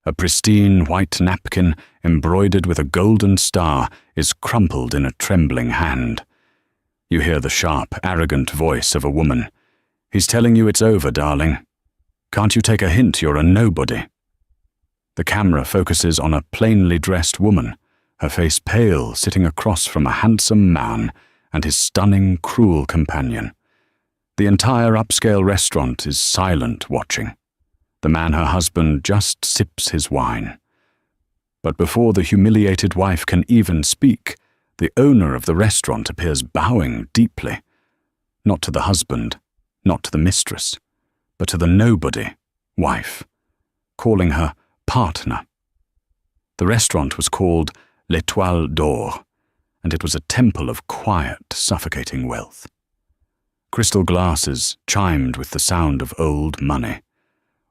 A pristine white napkin, embroidered with a golden star, is crumpled in a trembling hand. You hear the sharp, arrogant voice of a woman. "He's telling you it's over, darling. Can't you take a hint you're a nobody?" The camera focuses on a plainly dressed woman, her face pale, sitting across from a handsome man and his stunning, cruel companion. The entire upscale restaurant is silent watching. The man, her husband, just sips his wine. But before the humiliated wife can even speak, the owner of the restaurant appears bowing deeply. Not to the husband, not to the mistress, but to the nobody, wife, calling her partner. The restaurant was called L'Étoile d'Or, and it was a temple of quiet, suffocating wealth. Crystal glasses chimed with the sound of old money.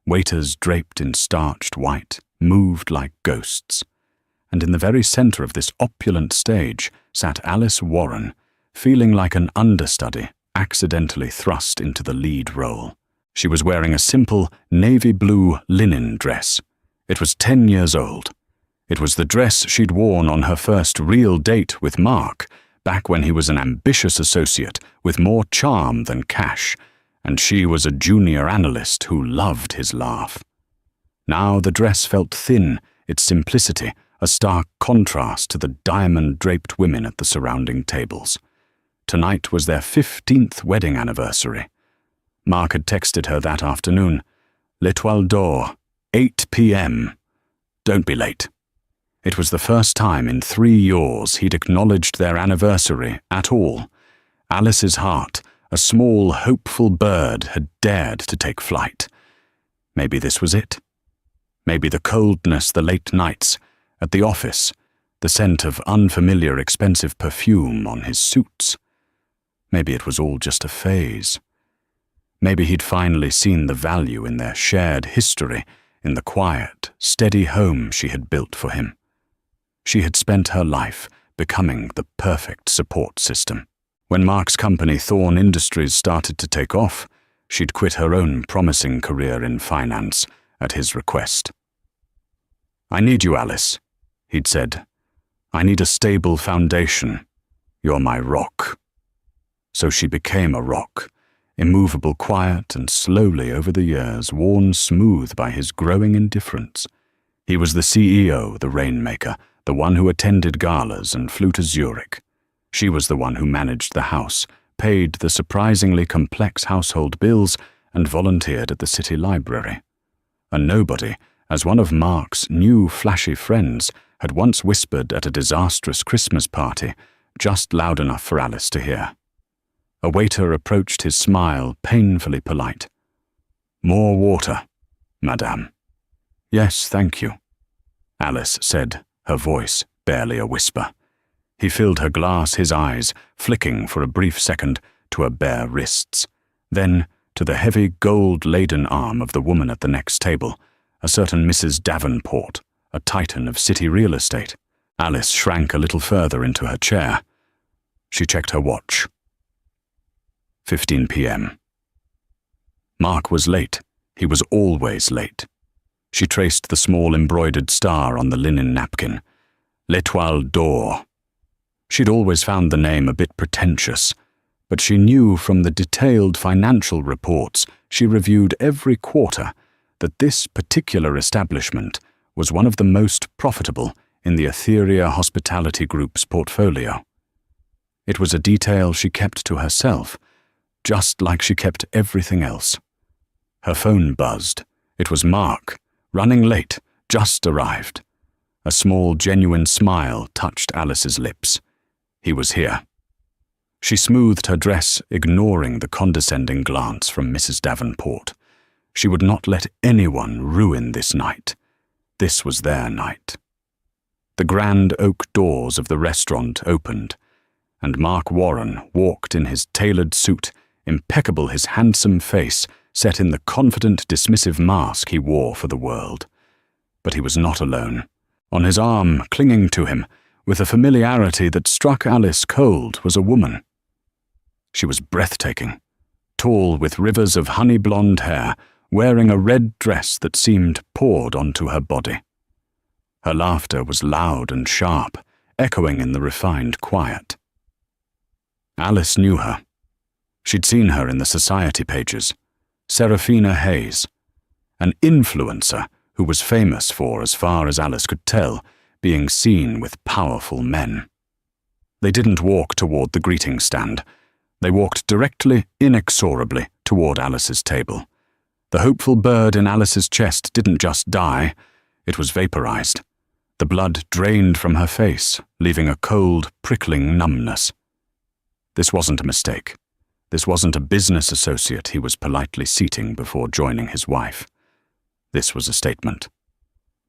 Waiters draped in starched white moved like ghosts, and in the very center of this opulent stage sat Alice Warren, feeling like an understudy accidentally thrust into the lead role. She was wearing a simple navy blue linen dress. It was 10 years old. It was the dress she'd worn on her first real date with Mark, back when he was an ambitious associate with more charm than cash, and she was a junior analyst who loved his laugh. Now the dress felt thin, its simplicity a stark contrast to the diamond-draped women at the surrounding tables. Tonight was their 15th wedding anniversary. Mark had texted her that afternoon. "L'Étoile d'Or, 8 p.m. Don't be late." It was the first time in 3 years he'd acknowledged their anniversary at all. Alice's heart, a small, hopeful bird, had dared to take flight. Maybe this was it. Maybe the coldness, the late nights, at the office, the scent of unfamiliar, expensive perfume on his suits. Maybe it was all just a phase. Maybe he'd finally seen the value in their shared history, in the quiet, steady home she had built for him. She had spent her life becoming the perfect support system. When Mark's company, Thorn Industries, started to take off, she'd quit her own promising career in finance at his request. "I need you, Alice," he'd said. "I need a stable foundation. You're my rock." So she became a rock, immovable, quiet, and slowly over the years worn smooth by his growing indifference. He was the CEO, the rainmaker, the one who attended galas and flew to Zurich. She was the one who managed the house, paid the surprisingly complex household bills, and volunteered at the city library. A nobody, as one of Mark's new flashy friends had once whispered at a disastrous Christmas party, just loud enough for Alice to hear. A waiter approached his smile, painfully polite. "More water, madame." "Yes, thank you," Alice said, her voice barely a whisper. He filled her glass, his eyes flicking for a brief second to her bare wrists, then to the heavy gold-laden arm of the woman at the next table, a certain Mrs. Davenport, a titan of city real estate. Alice shrank a little further into her chair. She checked her watch. 15 p.m. Mark was late. He was always late. She traced the small embroidered star on the linen napkin. L'Étoile d'Or. She'd always found the name a bit pretentious, but she knew from the detailed financial reports she reviewed every quarter that this particular establishment was one of the most profitable in the Etheria Hospitality Group's portfolio. It was a detail she kept to herself, just like she kept everything else. Her phone buzzed. It was Mark, running late, just arrived. A small, genuine smile touched Alice's lips. He was here. She smoothed her dress, ignoring the condescending glance from Mrs. Davenport. She would not let anyone ruin this night. This was their night. The grand oak doors of the restaurant opened, and Mark Warren walked in his tailored suit, impeccable, his handsome face set in the confident, dismissive mask he wore for the world. But he was not alone. On his arm, clinging to him, with a familiarity that struck Alice cold, was a woman. She was breathtaking, tall with rivers of honey-blonde hair, wearing a red dress that seemed poured onto her body. Her laughter was loud and sharp, echoing in the refined quiet. Alice knew her. She'd seen her in the society pages. Seraphina Hayes, an influencer who was famous for, as far as Alice could tell, being seen with powerful men. They didn't walk toward the greeting stand. They walked directly, inexorably, toward Alice's table. The hopeful bird in Alice's chest didn't just die, it was vaporized. The blood drained from her face, leaving a cold, prickling numbness. This wasn't a mistake. This wasn't a business associate he was politely seating before joining his wife. This was a statement.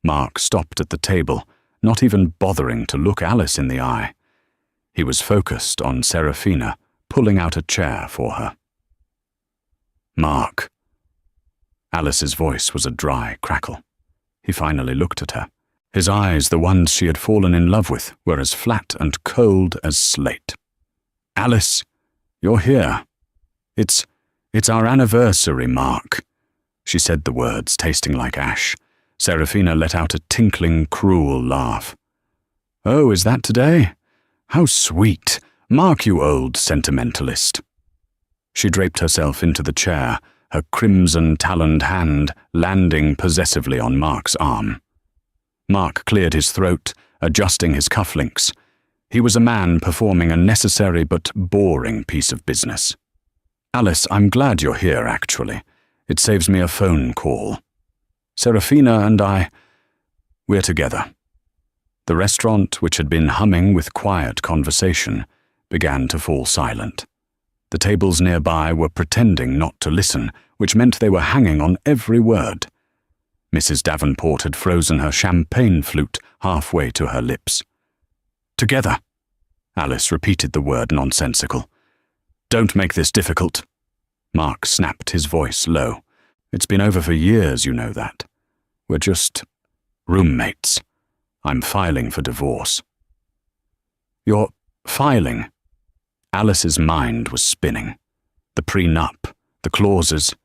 Mark stopped at the table, not even bothering to look Alice in the eye. He was focused on Seraphina, pulling out a chair for her. "Mark." Alice's voice was a dry crackle. He finally looked at her. His eyes, the ones she had fallen in love with, were as flat and cold as slate. "Alice, you're here. It's our anniversary, Mark." She said the words, tasting like ash. Seraphina let out a tinkling, cruel laugh. "Oh, is that today? How sweet. Mark, you old sentimentalist." She draped herself into the chair, her crimson-taloned hand landing possessively on Mark's arm. Mark cleared his throat, adjusting his cufflinks. He was a man performing a necessary but boring piece of business. "Alice, I'm glad you're here, actually. It saves me a phone call. Seraphina and we're together." The restaurant, which had been humming with quiet conversation, began to fall silent. The tables nearby were pretending not to listen, which meant they were hanging on every word. Mrs. Davenport had frozen her champagne flute halfway to her lips. "Together." Alice repeated the word nonsensical. "Don't make this difficult." Mark snapped his voice low. "It's been over for years, you know that. We're just roommates. I'm filing for divorce." "You're filing?" Alice's mind was spinning. The prenup, the clauses.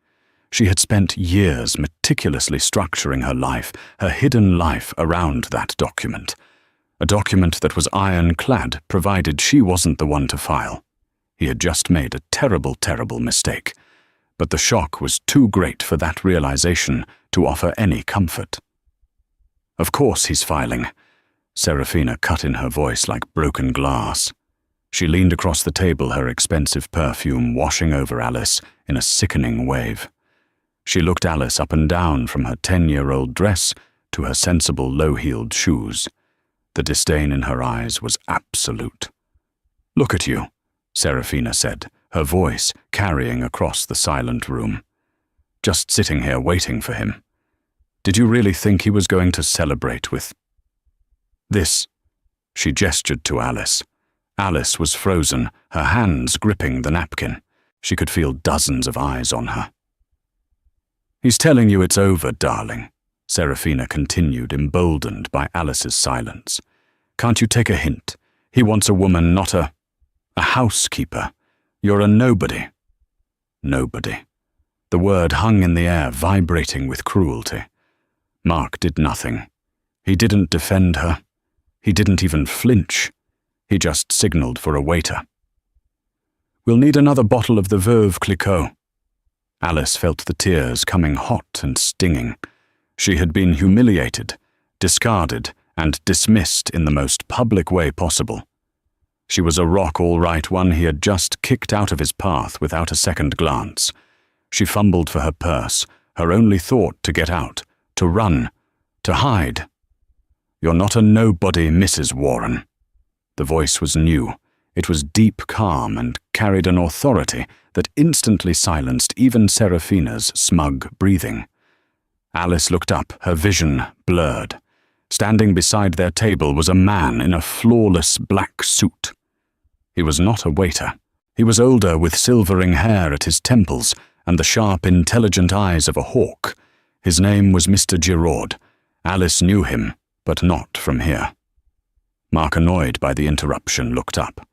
She had spent years meticulously structuring her life, her hidden life, around that document. A document that was ironclad, provided she wasn't the one to file. He had just made a terrible, terrible mistake. But the shock was too great for that realization to offer any comfort. "Of course he's filing." Seraphina cut in her voice like broken glass. She leaned across the table, her expensive perfume washing over Alice in a sickening wave. She looked Alice up and down from her 10-year-old dress to her sensible low-heeled shoes. The disdain in her eyes was absolute. "Look at you," Seraphina said, her voice carrying across the silent room. "Just sitting here waiting for him. Did you really think he was going to celebrate with this?" She gestured to Alice. Alice was frozen, her hands gripping the napkin. She could feel dozens of eyes on her. "He's telling you it's over, darling," Seraphina continued, emboldened by Alice's silence. "Can't you take a hint? He wants a woman, not a housekeeper. You're a nobody." Nobody. The word hung in the air, vibrating with cruelty. Mark did nothing. He didn't defend her. He didn't even flinch. He just signaled for a waiter. "We'll need another bottle of the Veuve Clicquot." Alice felt the tears coming hot and stinging. She had been humiliated, discarded, and dismissed in the most public way possible. She was a rock, all right, one he had just kicked out of his path without a second glance. She fumbled for her purse, her only thought to get out, to run, to hide. "You're not a nobody, Mrs. Warren." The voice was new. It was deep calm and carried an authority that instantly silenced even Seraphina's smug breathing. Alice looked up, her vision blurred. Standing beside their table was a man in a flawless black suit. He was not a waiter. He was older, with silvering hair at his temples and the sharp, intelligent eyes of a hawk. His name was Mr. Giraud. Alice knew him, but not from here. Mark, annoyed by the interruption, looked up.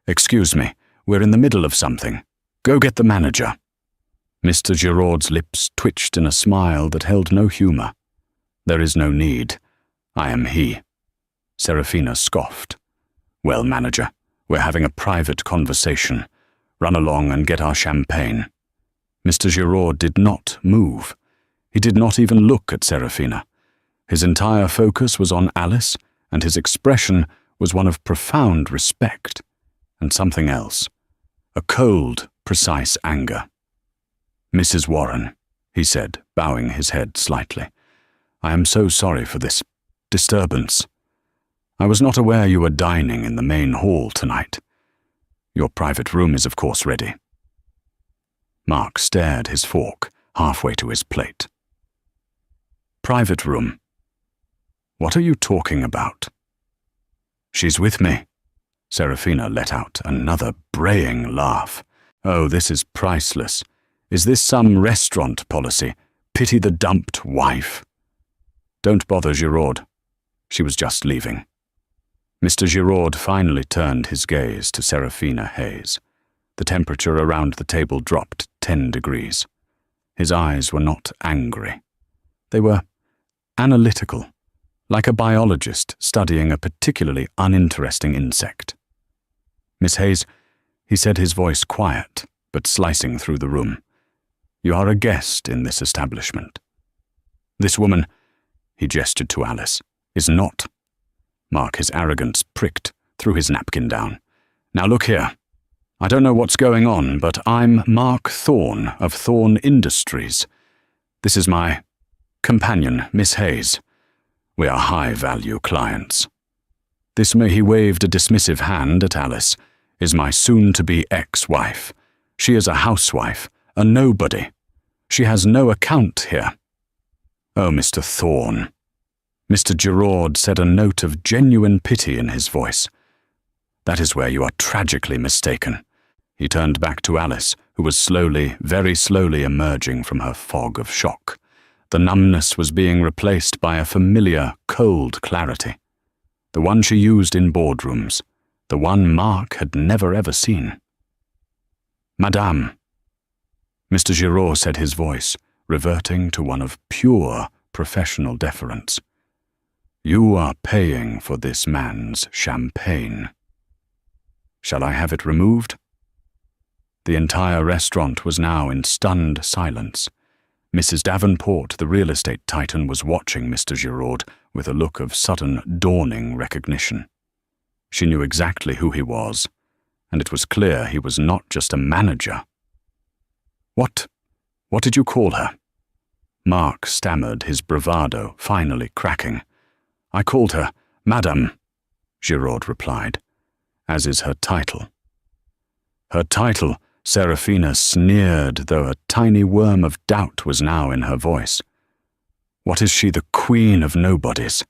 "Excuse me, we're in the middle of something. Go get the manager." Mr. Giraud's lips twitched in a smile that held no humor. "There is no need. I am he. Serafina scoffed. Well, manager, we're having a private conversation. Run along and get our champagne. Mr. Giraud did not move. He did not even look at Serafina. His entire focus was on Alice, and his expression was one of profound respect, and something else, a cold, precise anger. Mrs. Warren, he said, bowing his head slightly, I am so sorry for this disturbance. I was not aware you were dining in the main hall tonight. Your private room is of course ready. Mark stared his fork halfway to his plate. Private room? What are you talking about? She's with me. Serafina let out another braying laugh. Oh, this is priceless. Is this some restaurant policy? Pity the dumped wife. Don't bother Giraud. She was just leaving. Mr. Giraud finally turned his gaze to Serafina Hayes. The temperature around the table dropped 10 degrees. His eyes were not angry. They were analytical, like a biologist studying a particularly uninteresting insect. Miss Hayes, he said, his voice quiet, but slicing through the room. You are a guest in this establishment. This woman, he gestured to Alice, is not. Mark, his arrogance pricked, threw his napkin down. Now look here. I don't know what's going on, but I'm Mark Thorne of Thorne Industries. This is my companion, Miss Hayes. We are high-value clients. This, he waved a dismissive hand at Alice, is my soon-to-be ex-wife. She is a housewife, a nobody. She has no account here. Oh, Mr. Thorne. Mr. Giraud said, a note of genuine pity in his voice. That is where you are tragically mistaken. He turned back to Alice, who was slowly, very slowly emerging from her fog of shock. The numbness was being replaced by a familiar, cold clarity. The one she used in boardrooms. The one Mark had never ever seen. Madame. Mr. Giraud said, his voice reverting to one of pure professional deference. You are paying for this man's champagne. Shall I have it removed? The entire restaurant was now in stunned silence. Mrs. Davenport, the real estate titan, was watching Mr. Giraud with a look of sudden, dawning recognition. She knew exactly who he was, and it was clear he was not just a manager. What did you call her? Mark stammered, his bravado finally cracking. I called her Madame, Giraud replied, as is her title. Her title, Serafina sneered, though a tiny worm of doubt was now in her voice. What is she, the queen of nobodies?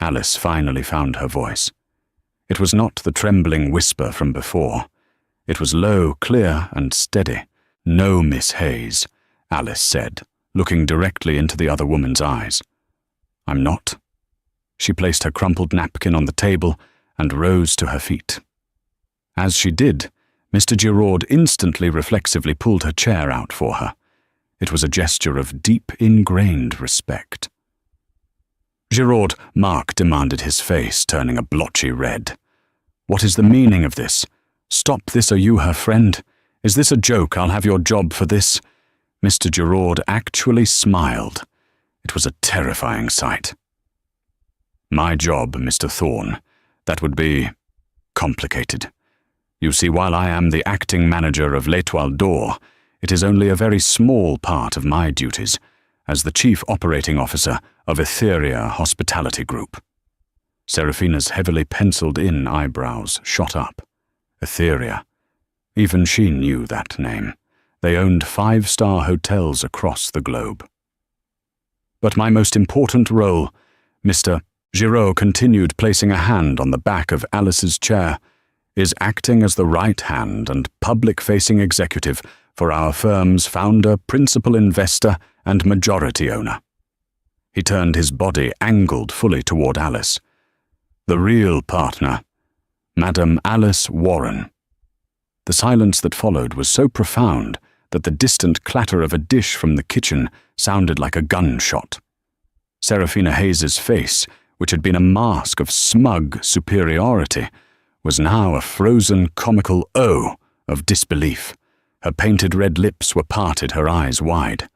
Alice finally found her voice. It was not the trembling whisper from before. It was low, clear, and steady. No, Miss Hayes, Alice said, looking directly into the other woman's eyes. I'm not. She placed her crumpled napkin on the table and rose to her feet. As she did, Mr. Giraud instantly reflexively pulled her chair out for her. It was a gesture of deep, ingrained respect. Giraud, Mark demanded, his face turning a blotchy red. What is the meaning of this? Stop this, are you her friend? Is this a joke? I'll have your job for this. Mr. Giraud actually smiled. It was a terrifying sight. My job, Mr. Thorne, that would be complicated. You see, while I am the acting manager of L'Étoile d'Or, it is only a very small part of my duties as the chief operating officer of Etheria Hospitality Group. Serafina's heavily penciled-in eyebrows shot up. Etheria. Even she knew that name. They owned 5-star hotels across the globe. But my most important role, Mr. Giraud continued, placing a hand on the back of Alice's chair, is acting as the right hand and public-facing executive for our firm's founder, principal investor, and majority owner. He turned his body angled fully toward Alice. The real partner, Madame Alice Warren. The silence that followed was so profound that the distant clatter of a dish from the kitchen sounded like a gunshot. Serafina Hayes's face, which had been a mask of smug superiority, was now a frozen comical O of disbelief. Her painted red lips were parted, her eyes wide.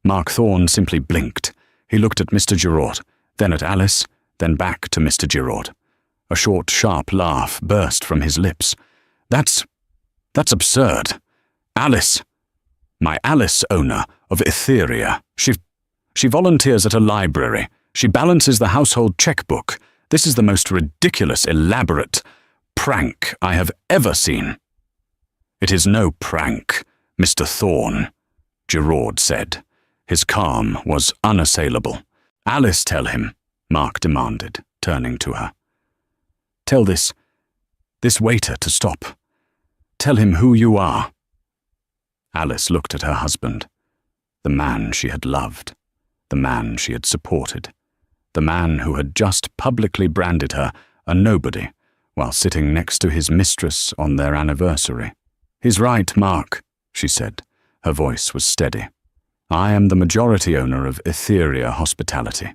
Mark Thorne simply blinked. He looked at Mr. Giraud, then at Alice, then back to Mr. Giraud. A short, sharp laugh burst from his lips. That's absurd. Alice. My Alice owner of Etheria. She volunteers at a library. She balances the household checkbook. This is the most ridiculous, elaborate prank I have ever seen. It is no prank, Mr. Thorne, Giraud said. His calm was unassailable. Alice, tell him, Mark demanded, turning to her. Tell this waiter to stop. Tell him who you are. Alice looked at her husband, the man she had loved, the man she had supported, the man who had just publicly branded her a nobody while sitting next to his mistress on their anniversary. He's right, Mark, she said. Her voice was steady. I am the majority owner of Etheria Hospitality.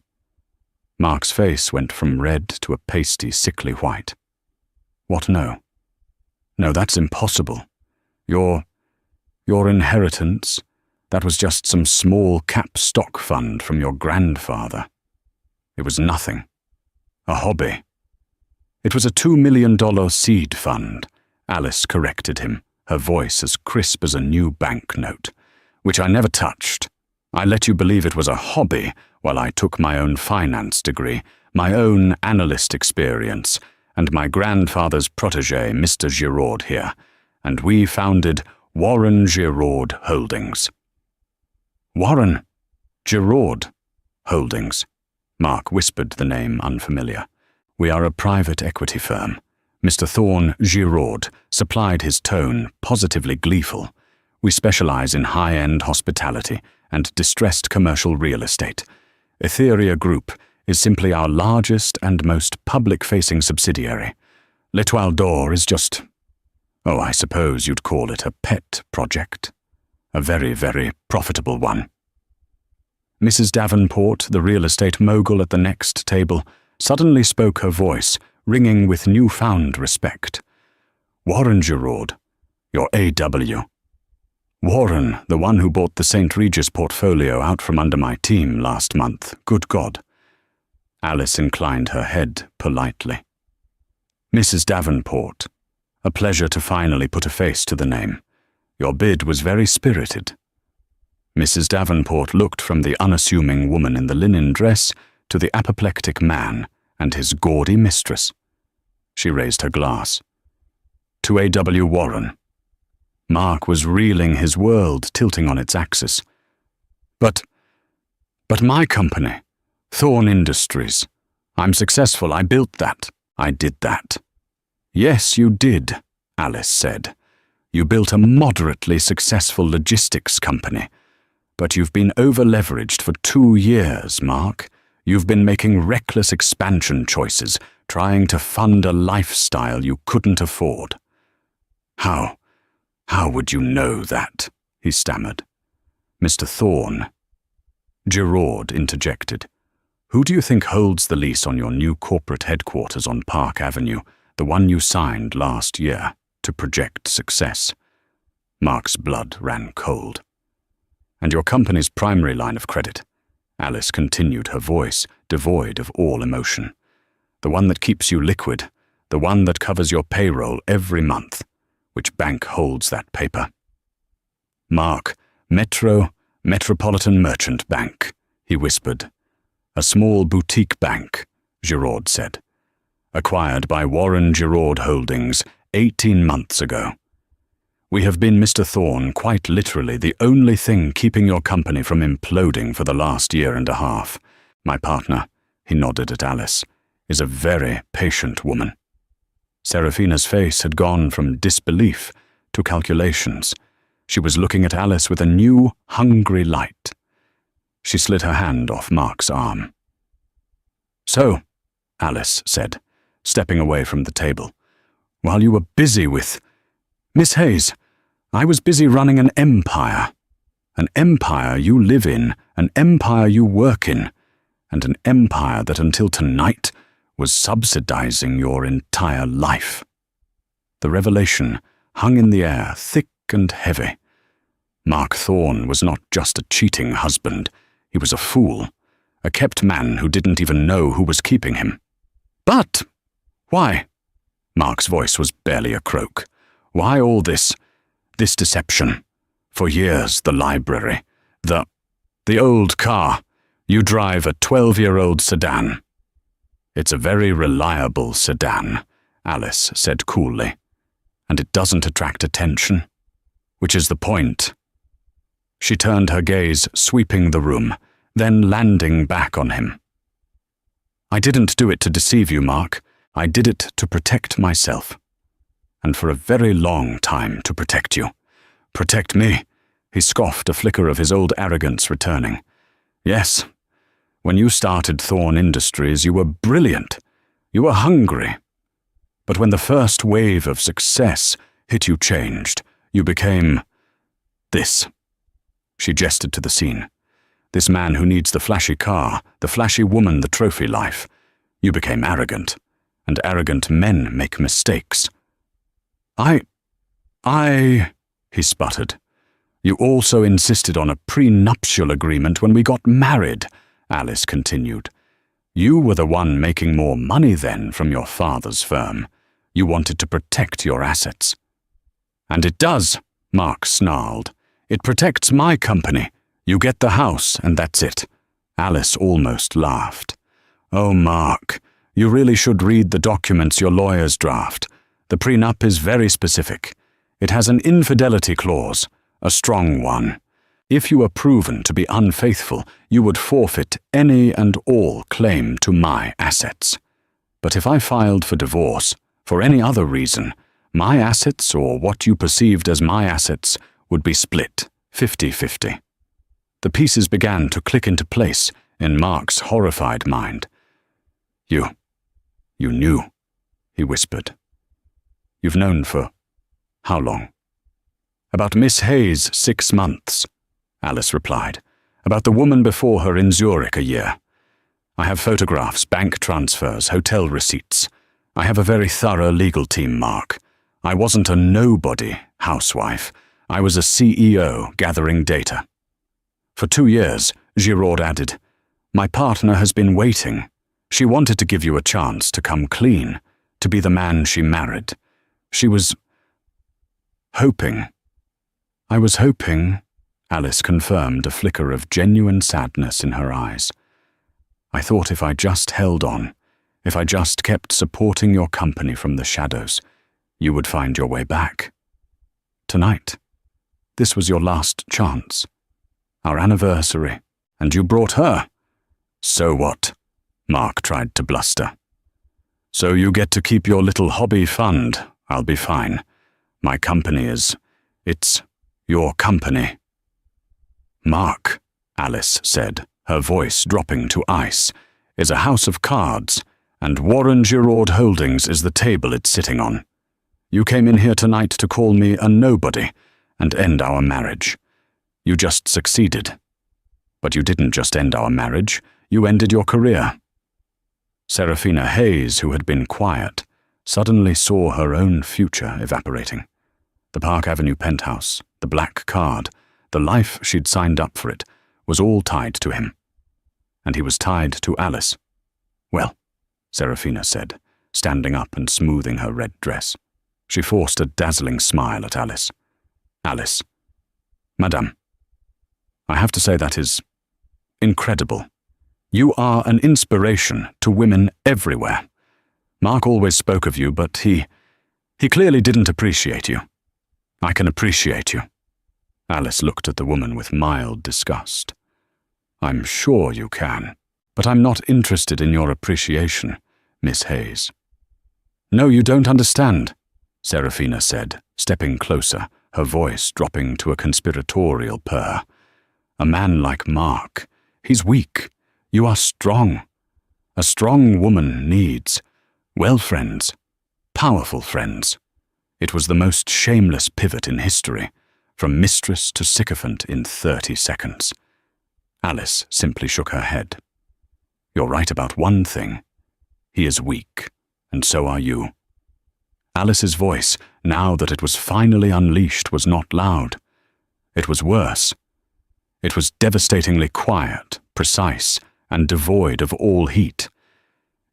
Mark's face went from red to a pasty, sickly white. What, no? No, that's impossible. Your inheritance, that was just some small cap stock fund from your grandfather. It was nothing. A hobby. It was a $2 million seed fund, Alice corrected him, her voice as crisp as a new banknote, which I never touched. I let you believe it was a hobby while I took my own finance degree, my own analyst experience, and my grandfather's protégé, Mr. Giraud, here, and we founded Warren Giraud Holdings. Warren Giraud Holdings. Mark whispered the name unfamiliar. We are a private equity firm. Mr. Thorne Giraud supplied his tone, positively gleeful. We specialize in high-end hospitality and distressed commercial real estate. Etheria Group is simply our largest and most public-facing subsidiary. L'Étoile d'Or is just, I suppose you'd call it a pet project. A very, very profitable one. Mrs. Davenport, the real estate mogul at the next table, suddenly spoke, her voice ringing with newfound respect. Warren Giraud, your AW. Warren, the one who bought the St. Regis portfolio out from under my team last month. Good God. Alice inclined her head politely. Mrs. Davenport, a pleasure to finally put a face to the name. Your bid was very spirited. Mrs. Davenport looked from the unassuming woman in the linen dress to the apoplectic man and his gaudy mistress. She raised her glass. To A.W. Warren. Mark was reeling, his world tilting on its axis. But my company, Thorne Industries. I'm successful. I built that. I did that. Yes, you did, Alice said. You built a moderately successful logistics company. But you've been over-leveraged for 2 years, Mark. You've been making reckless expansion choices, trying to fund a lifestyle you couldn't afford. How would you know that? He stammered. Mr. Thorne. Giraud interjected. Who do you think holds the lease on your new corporate headquarters on Park Avenue, the one you signed last year, to project success? Mark's blood ran cold. And your company's primary line of credit, Alice continued, her voice devoid of all emotion. The one that keeps you liquid, the one that covers your payroll every month. Which bank holds that paper? Mark, Metropolitan Merchant Bank, he whispered. A small boutique bank, Giraud said. Acquired by Warren Giraud Holdings 18 months ago. We have been, Mr. Thorne, quite literally the only thing keeping your company from imploding for the last year and a half. My partner, he nodded at Alice, is a very patient woman. Seraphina's face had gone from disbelief to calculations. She was looking at Alice with a new, hungry light. She slid her hand off Mark's arm. So, Alice said, stepping away from the table, while you were busy with... Miss Hayes, I was busy running an empire you live in, an empire you work in, and an empire that until tonight was subsidizing your entire life. The revelation hung in the air, thick and heavy. Mark Thorne was not just a cheating husband, he was a fool, a kept man who didn't even know who was keeping him. But why? Mark's voice was barely a croak. Why all this deception? For years, the library, the old car. You drive a 12-year-old sedan. It's a very reliable sedan, Alice said coolly, and it doesn't attract attention, which is the point. She turned her gaze, sweeping the room, then landing back on him. I didn't do it to deceive you, Mark. I did it to protect myself. And for a very long time to protect you. Protect me, he scoffed, a flicker of his old arrogance returning. Yes, when you started Thorne Industries, you were brilliant. You were hungry. But when the first wave of success hit, you changed. You became this. She gestured to the scene. This man who needs the flashy car, the flashy woman, the trophy life. You became arrogant, and arrogant men make mistakes. He sputtered. You also insisted on a prenuptial agreement when we got married, Alice continued. You were the one making more money then from your father's firm. You wanted to protect your assets. And it does, Mark snarled. It protects my company. You get the house, and that's it. Alice almost laughed. Oh, Mark, you really should read the documents your lawyers draft. The prenup is very specific. It has an infidelity clause, a strong one. If you were proven to be unfaithful, you would forfeit any and all claim to my assets. But if I filed for divorce, for any other reason, my assets, or what you perceived as my assets, would be split 50-50. The pieces began to click into place in Mark's horrified mind. You knew, he whispered. You've known for how long? About Miss Hayes 6 months, Alice replied. About the woman before her in Zurich a year. I have photographs, bank transfers, hotel receipts. I have a very thorough legal team, Mark. I wasn't a nobody housewife. I was a CEO gathering data. For 2 years, Giraud added, my partner has been waiting. She wanted to give you a chance to come clean, to be the man she married. She was hoping. I was hoping, Alice confirmed, a flicker of genuine sadness in her eyes. I thought if I just held on, if I just kept supporting your company from the shadows, you would find your way back. Tonight, this was your last chance. Our anniversary, and you brought her. So what? Mark tried to bluster. So you get to keep your little hobby fund. I'll be fine. My company it's your company. Mark, Alice said, her voice dropping to ice, is a house of cards, and Warren Giraud Holdings is the table it's sitting on. You came in here tonight to call me a nobody and end our marriage. You just succeeded. But you didn't just end our marriage, you ended your career. Serafina Hayes, who had been quiet, suddenly saw her own future evaporating. The Park Avenue penthouse, the black card, the life she'd signed up for it, was all tied to him. And he was tied to Alice. Well, Serafina said, standing up and smoothing her red dress. She forced a dazzling smile at Alice. Alice, Madame, I have to say that is incredible. You are an inspiration to women everywhere. Mark always spoke of you, but he clearly didn't appreciate you. I can appreciate you. Alice looked at the woman with mild disgust. I'm sure you can, but I'm not interested in your appreciation, Miss Hayes. No, you don't understand, Serafina said, stepping closer, her voice dropping to a conspiratorial purr. A man like Mark, he's weak. You are strong. A strong woman needs, well, friends, powerful friends. It was the most shameless pivot in history, from mistress to sycophant in 30 seconds. Alice simply shook her head. You're right about one thing. He is weak, and so are you." Alice's voice, now that it was finally unleashed, was not loud. It was worse. It was devastatingly quiet, precise, and devoid of all heat.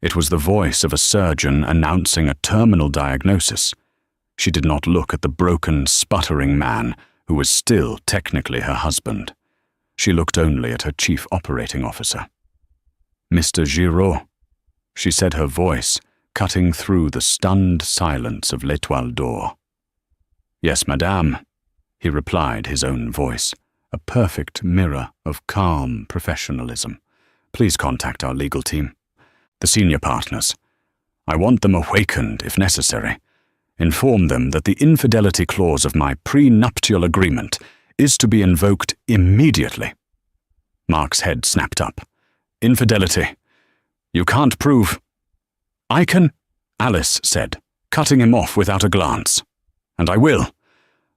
It was the voice of a surgeon announcing a terminal diagnosis. She did not look at the broken, sputtering man who was still technically her husband. She looked only at her chief operating officer. "Mr. Giraud," she said, her voice cutting through the stunned silence of l'Étoile d'Or. "Yes, madame," he replied, his own voice, a perfect mirror of calm professionalism. "Please contact our legal team. The senior partners. I want them awakened if necessary. Inform them that the infidelity clause of my prenuptial agreement is to be invoked immediately." Mark's head snapped up. "Infidelity? You can't prove—" "I can," Alice said, cutting him off without a glance. "And I will.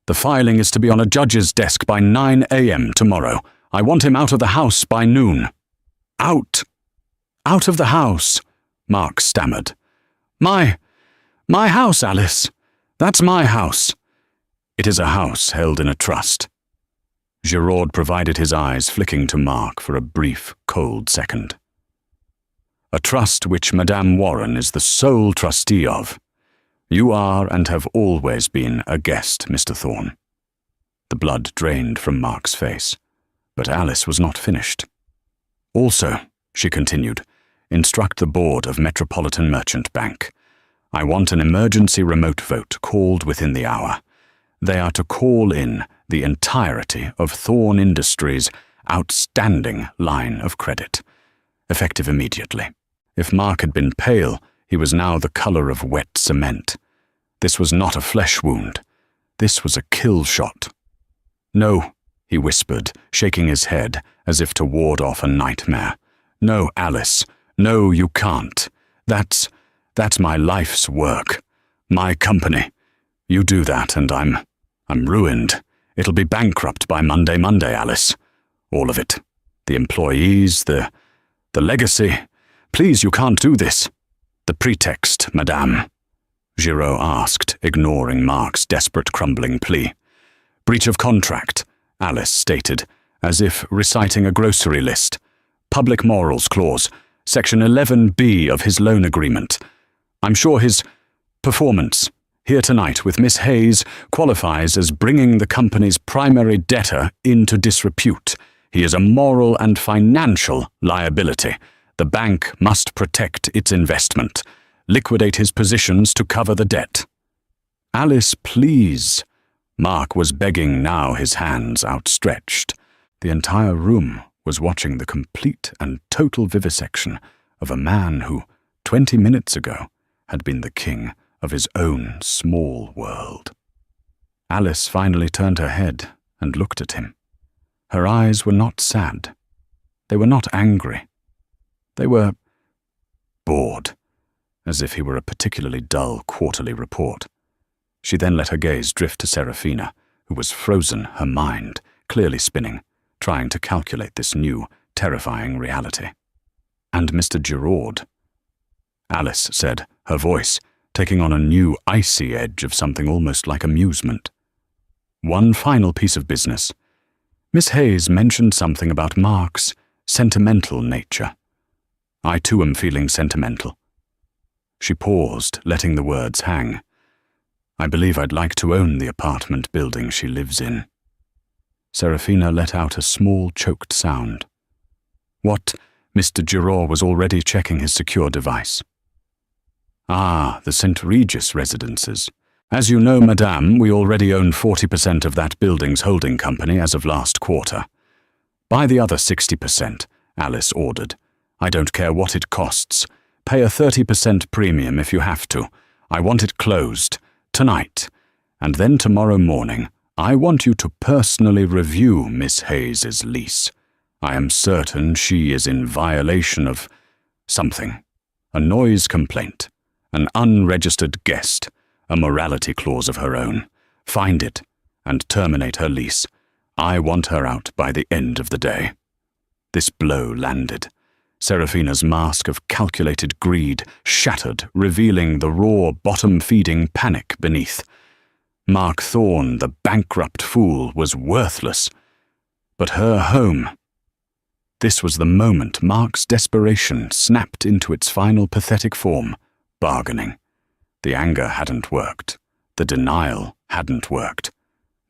The filing is to be on a judge's desk by 9 a.m. tomorrow. I want him out of the house by noon." "Out! Out of the house," Mark stammered. My house, Alice. That's my house." "It is a house held in a trust." Giraud provided his eyes, flicking to Mark for a brief, cold second. "A trust which Madame Warren is the sole trustee of. You are and have always been a guest, Mr. Thorne." The blood drained from Mark's face, but Alice was not finished. "Also," she continued, "instruct the board of Metropolitan Merchant Bank. I want an emergency remote vote called within the hour. They are to call in the entirety of Thorne Industries' outstanding line of credit, effective immediately." If Mark had been pale, he was now the color of wet cement. This was not a flesh wound. This was a kill shot. "No," he whispered, shaking his head as if to ward off a nightmare. "No, Alice. No, you can't. That's my life's work. My company. You do that and I'm ruined. It'll be bankrupt by Monday, Alice. All of it. The employees, the legacy. Please, you can't do this." "The pretext, madame?" Giraud asked, ignoring Mark's desperate crumbling plea. "Breach of contract," Alice stated, as if reciting a grocery list. "Public morals clause, section 11B of his loan agreement. I'm sure his performance here tonight with Miss Hayes qualifies as bringing the company's primary debtor into disrepute. He is a moral and financial liability. The bank must protect its investment, liquidate his positions to cover the debt." "Alice, please." Mark was begging now, his hands outstretched. The entire room was watching the complete and total vivisection of a man who, 20 minutes ago, had been the king of his own small world. Alice finally turned her head and looked at him. Her eyes were not sad. They were not angry. They were bored, as if he were a particularly dull quarterly report. She then let her gaze drift to Serafina, who was frozen, her mind clearly spinning, trying to calculate this new, terrifying reality. "And Mr. Giraud," Alice said, her voice taking on a new icy edge of something almost like amusement. "One final piece of business. Miss Hayes mentioned something about Mark's sentimental nature. I too am feeling sentimental." She paused, letting the words hang. "I believe I'd like to own the apartment building she lives in." Serafina let out a small choked sound. "What?" Mr. Giraud was already checking his secure device. "Ah, the St. Regis residences. As you know, madame, we already own 40% of that building's holding company as of last quarter. Buy the other 60%, Alice ordered. I don't care what it costs. Pay a 30% premium if you have to. I want it closed, tonight. And then tomorrow morning, I want you to personally review Miss Hayes's lease. I am certain she is in violation of something. A noise complaint, an unregistered guest, a morality clause of her own. Find it and terminate her lease. I want her out by the end of the day." This blow landed. Serafina's mask of calculated greed shattered, revealing the raw, bottom-feeding panic beneath. Mark Thorne, the bankrupt fool, was worthless. But her home... This was the moment Mark's desperation snapped into its final pathetic form, bargaining. The anger hadn't worked. The denial hadn't worked.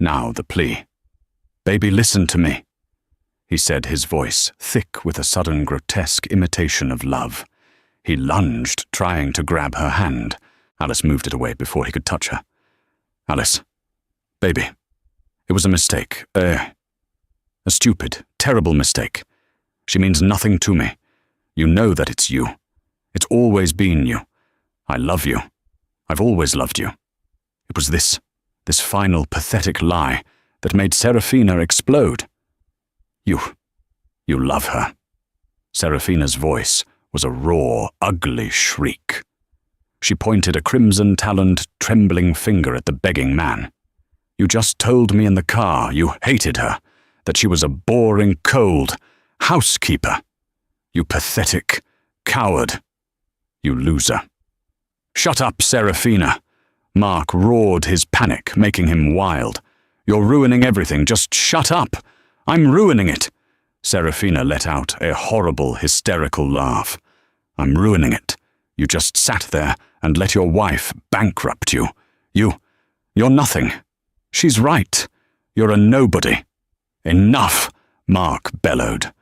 Now the plea. "Baby, listen to me," he said, his voice thick with a sudden grotesque imitation of love. He lunged, trying to grab her hand. Alice moved it away before he could touch her. "Alice, baby, it was a mistake, a stupid, terrible mistake. She means nothing to me. You know that it's you. It's always been you. I love you. I've always loved you. It was this final pathetic lie that made Serafina explode. You love her." Serafina's voice was a raw, ugly shriek. She pointed a crimson-taloned, trembling finger at the begging man. "You just told me in the car you hated her, that she was a boring, cold housekeeper. You pathetic coward. You loser." "Shut up, Serafina!" Mark roared, his panic making him wild. "You're ruining everything. Just shut up. I'm ruining it." Serafina let out a horrible, hysterical laugh. "I'm ruining it. You just sat there and let your wife bankrupt you. You're nothing. She's right. You're a nobody." "Enough!" Mark bellowed.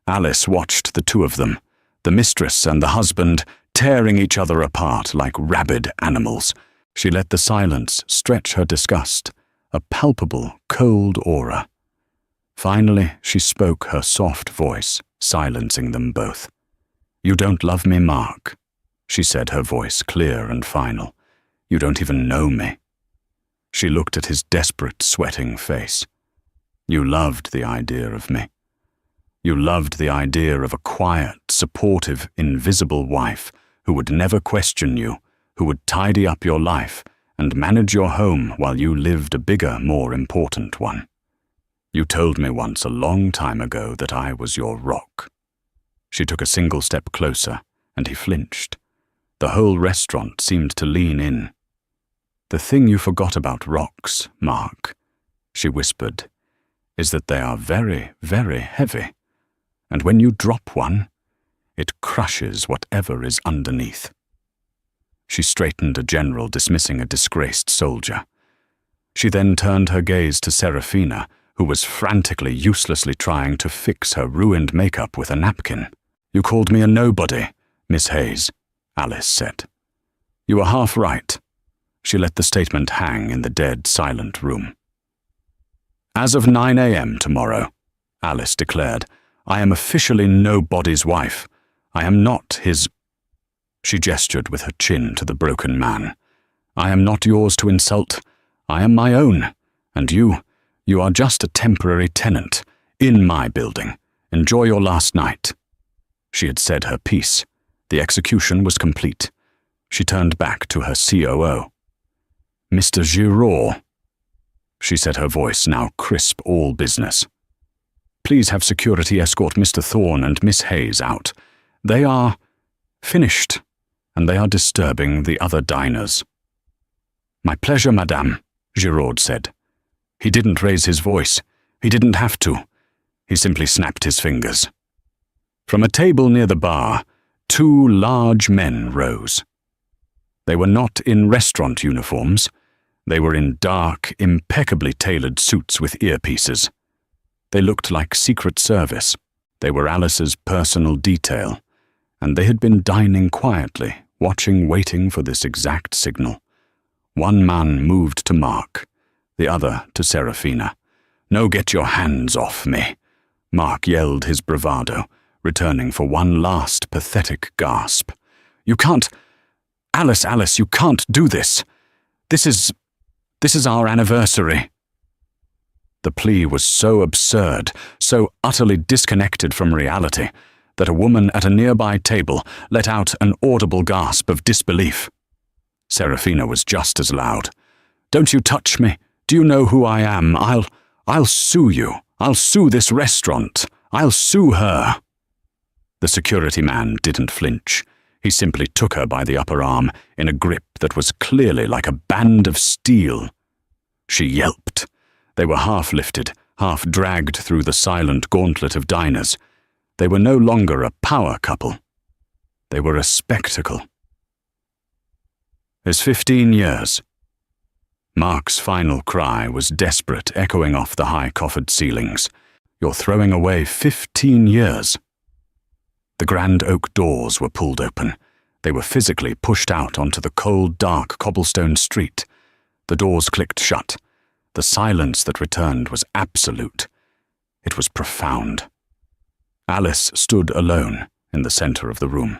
Alice watched the two of them, the mistress and the husband, tearing each other apart like rabid animals. She let the silence stretch her disgust, a palpable, cold aura. Finally, she spoke, her soft voice silencing them both. "You don't love me, Mark," she said, her voice clear and final. "You don't even know me." She looked at his desperate, sweating face. "You loved the idea of me. You loved the idea of a quiet, supportive, invisible wife who would never question you, who would tidy up your life and manage your home while you lived a bigger, more important one. You told me once a long time ago that I was your rock." She took a single step closer, and he flinched. The whole restaurant seemed to lean in. "The thing you forgot about rocks, Mark," she whispered, "is that they are very, very heavy. And when you drop one, it crushes whatever is underneath." She straightened a general dismissing a disgraced soldier. She then turned her gaze to Serafina, who was frantically, uselessly trying to fix her ruined makeup with a napkin. "You called me a nobody, Miss Hayes," Alice said. "You were half right." She let the statement hang in the dead, silent room. "As of 9 a.m. tomorrow," Alice declared, "I am officially nobody's wife. I am not his—" She gestured with her chin to the broken man. "I am not yours to insult. I am my own. And you are just a temporary tenant, in my building. Enjoy your last night." She had said her piece. The execution was complete. She turned back to her COO. "Mr. Giraud," she said, her voice now crisp, all business. "Please have security escort Mr. Thorne and Miss Hayes out. They are finished, and they are disturbing the other diners." "My pleasure, madame," Giraud said. He didn't raise his voice. He didn't have to. He simply snapped his fingers. From a table near the bar, two large men rose. They were not in restaurant uniforms. They were in dark, impeccably tailored suits with earpieces. They looked like Secret Service. They were Alice's personal detail, and they had been dining quietly, waiting for this exact signal. One man moved to Mark, the other to Serafina. "No, get your hands off me," Mark yelled, his bravado, returning for one last pathetic gasp. "You can't... Alice, you can't do this. This is our anniversary." The plea was so absurd, so utterly disconnected from reality, that a woman at a nearby table let out an audible gasp of disbelief. Serafina was just as loud. "Don't you touch me. Do you know who I am? I'll sue you. I'll sue this restaurant. I'll sue her." The security man didn't flinch. He simply took her by the upper arm in a grip that was clearly like a band of steel. She yelped. They were half lifted, half dragged through the silent gauntlet of diners. They were no longer a power couple. They were a spectacle. "It's 15 years." Mark's final cry was desperate, echoing off the high coffered ceilings. "You're throwing away 15 years." The grand oak doors were pulled open. They were physically pushed out onto the cold, dark cobblestone street. The doors clicked shut. The silence that returned was absolute. It was profound. Alice stood alone in the center of the room.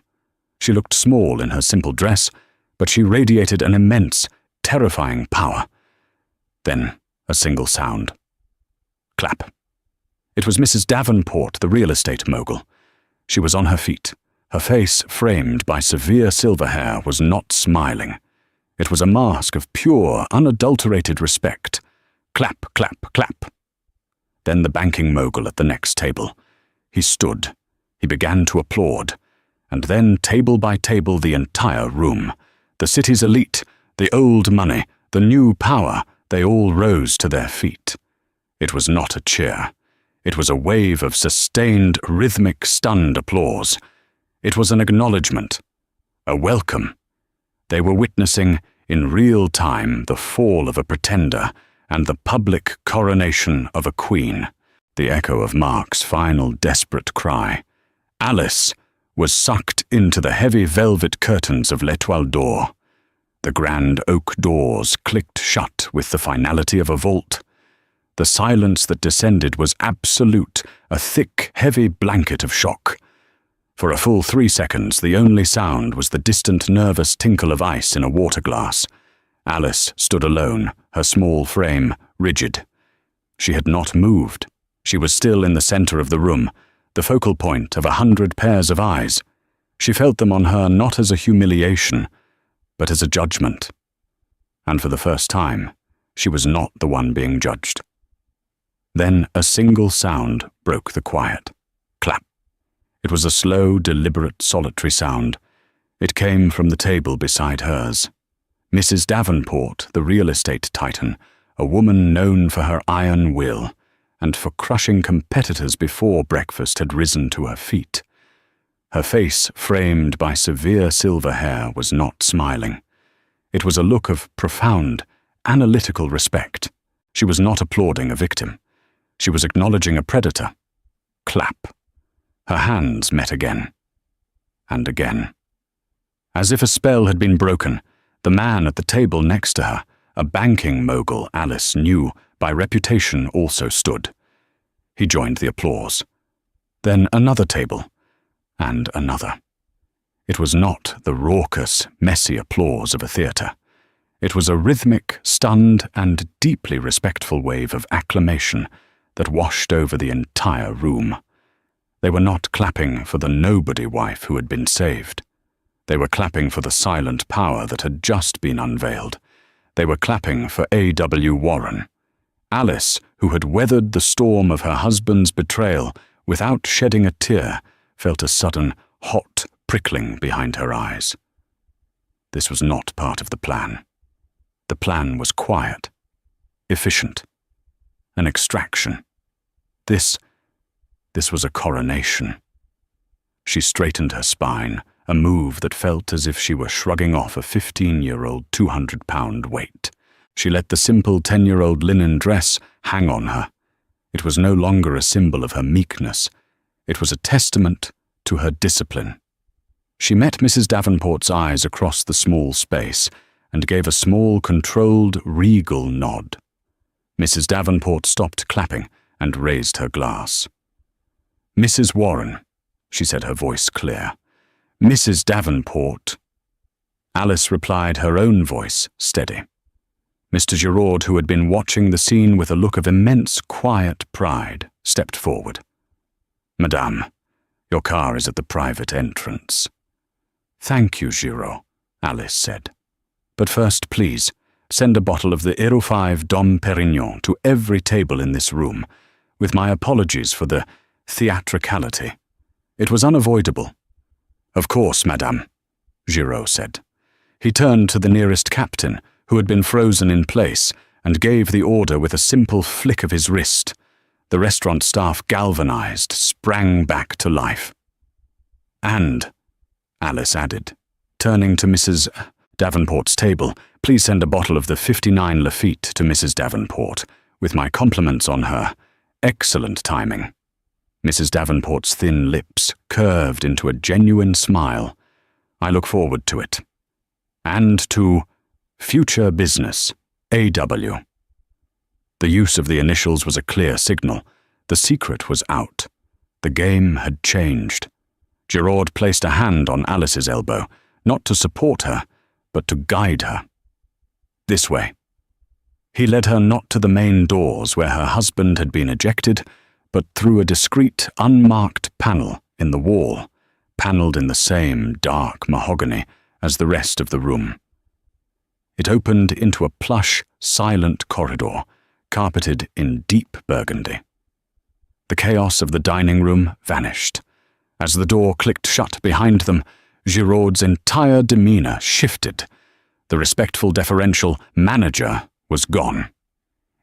She looked small in her simple dress, but she radiated an immense, terrifying power. Then a single sound. Clap. It was Mrs. Davenport, the real estate mogul. She was on her feet. Her face, framed by severe silver hair, was not smiling. It was a mask of pure, unadulterated respect. Clap, clap, clap. Then the banking mogul at the next table. He stood. He began to applaud. And then, table by table, the entire room. The city's elite, the old money, the new power, they all rose to their feet. It was not a cheer. It was a wave of sustained, rhythmic, stunned applause. It was an acknowledgement, a welcome. They were witnessing, in real time, the fall of a pretender and the public coronation of a queen. The echo of Mark's final desperate cry. Alice was sucked into the heavy velvet curtains of l'Étoile d'Or. The grand oak doors clicked shut with the finality of a vault. The silence that descended was absolute, a thick, heavy blanket of shock. For a full 3 seconds, the only sound was the distant, nervous tinkle of ice in a water glass. Alice stood alone, her small frame rigid. She had not moved. She was still in the center of the room, the focal point of 100 pairs of eyes. She felt them on her not as a humiliation, but as a judgment. And for the first time, she was not the one being judged. Then a single sound broke the quiet. Clap. It was a slow, deliberate, solitary sound. It came from the table beside hers. Mrs. Davenport, the real estate titan, a woman known for her iron will, and for crushing competitors before breakfast had risen to her feet. Her face, framed by severe silver hair, was not smiling. It was a look of profound, analytical respect. She was not applauding a victim. She was acknowledging a predator. Clap. Her hands met again. And again. As if a spell had been broken, the man at the table next to her, a banking mogul Alice knew by reputation, also stood. He joined the applause. Then another table, and another. It was not the raucous, messy applause of a theatre. It was a rhythmic, stunned, and deeply respectful wave of acclamation that washed over the entire room. They were not clapping for the nobody wife who had been saved. They were clapping for the silent power that had just been unveiled. They were clapping for A.W. Warren. Alice, who had weathered the storm of her husband's betrayal without shedding a tear, felt a sudden, hot prickling behind her eyes. This was not part of the plan. The plan was quiet, efficient, an extraction. This was a coronation. She straightened her spine, a move that felt as if she were shrugging off a 15-year-old 200-pound weight. She let the simple 10-year-old linen dress hang on her. It was no longer a symbol of her meekness. It was a testament to her discipline. She met Mrs. Davenport's eyes across the small space and gave a small, controlled, regal nod. Mrs. Davenport stopped clapping and raised her glass. "Mrs. Warren," she said, her voice clear. "Mrs. Davenport." Alice replied, her own voice steady. Mr. Giraud, who had been watching the scene with a look of immense, quiet pride, stepped forward. "Madame, your car is at the private entrance." "Thank you, Giraud," Alice said. "But first, please, send a bottle of the 05 Dom Perignon to every table in this room, with my apologies for the theatricality. It was unavoidable. Of course, madame, Giraud said. He turned to the nearest captain, who had been frozen in place, and gave the order with a simple flick of his wrist. The restaurant staff galvanized, sprang back to life. And, Alice added, turning to Mrs. Davenport's table, please send a bottle of the 59 Lafitte to Mrs. Davenport, with my compliments on her. Excellent timing. Mrs. Davenport's thin lips curved into a genuine smile. I look forward to it. And to future business, A.W. The use of the initials was a clear signal. The secret was out. The game had changed. Giraud placed a hand on Alice's elbow, not to support her, but to guide her. This way. He led her not to the main doors where her husband had been ejected, but through a discreet, unmarked panel in the wall, panelled in the same dark mahogany as the rest of the room. It opened into a plush, silent corridor, carpeted in deep burgundy. The chaos of the dining room vanished. As the door clicked shut behind them, Giraud's entire demeanour shifted. The respectful, deferential manager was gone.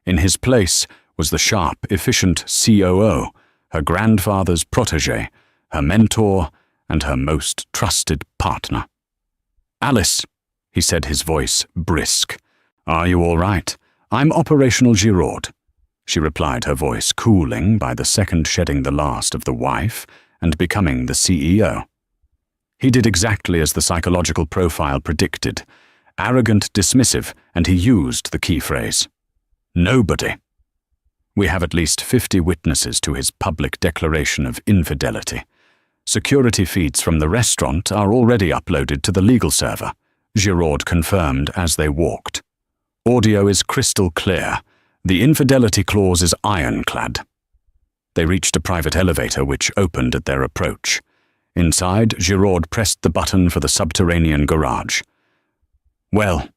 In his place was the sharp, efficient COO, her grandfather's protégé, her mentor, and her most trusted partner. "Alice," he said, his voice brisk. "Are you all right? I'm Operational Giraud," she replied, her voice cooling by the second, shedding the last of the wife and becoming the CEO. He did exactly as the psychological profile predicted. Arrogant, dismissive, and he used the key phrase. Nobody. We have at least 50 witnesses to his public declaration of infidelity. Security feeds from the restaurant are already uploaded to the legal server, Giraud confirmed as they walked. Audio is crystal clear. The infidelity clause is ironclad. They reached a private elevator which opened at their approach. Inside, Giraud pressed the button for the subterranean garage. "Well,"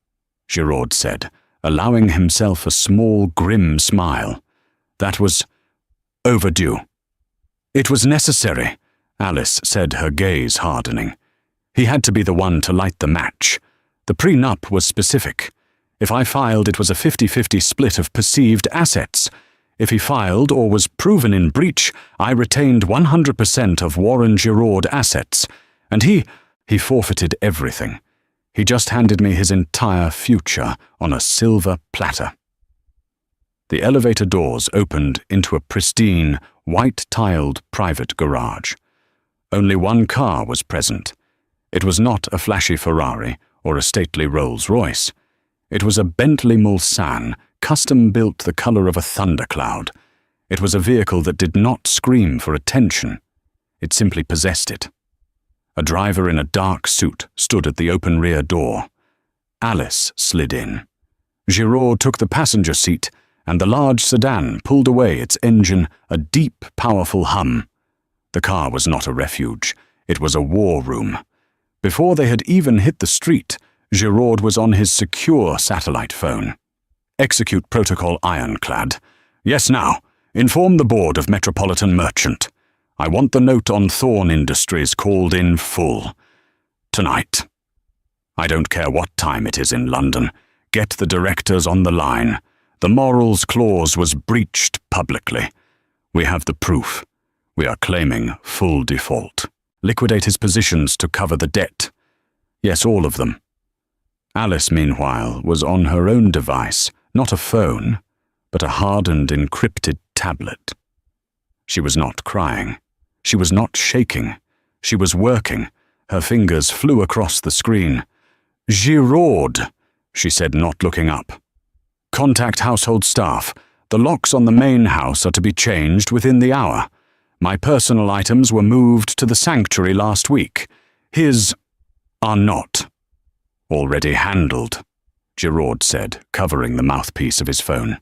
Giraud said, allowing himself a small, grim smile. "That was overdue." "It was necessary," Alice said, her gaze hardening. "He had to be the one to light the match. The prenup was specific. If I filed, it was a 50-50 split of perceived assets. If he filed or was proven in breach, I retained 100% of Warren Giraud assets, and he forfeited everything. He just handed me his entire future on a silver platter." The elevator doors opened into a pristine, white-tiled private garage. Only one car was present. It was not a flashy Ferrari or a stately Rolls-Royce. It was a Bentley Mulsanne, custom-built the color of a thundercloud. It was a vehicle that did not scream for attention. It simply possessed it. A driver in a dark suit stood at the open rear door. Alice slid in. Giraud took the passenger seat, and the large sedan pulled away, its engine a deep, powerful hum. The car was not a refuge. It was a war room. Before they had even hit the street, Giraud was on his secure satellite phone. "Execute protocol ironclad. Yes, now. Inform the board of Metropolitan Merchant. I want the note on Thorn Industries called in full. Tonight. I don't care what time it is in London. Get the directors on the line. The morals clause was breached publicly. We have the proof. We are claiming full default. Liquidate his positions to cover the debt. Yes, all of them." Alice, meanwhile, was on her own device, not a phone, but a hardened, encrypted tablet. She was not crying. She was not shaking. She was working. Her fingers flew across the screen. "Giraud," she said, not looking up. "Contact household staff. The locks on the main house are to be changed within the hour. My personal items were moved to the sanctuary last week. His are not." "Already handled," Giraud said, covering the mouthpiece of his phone.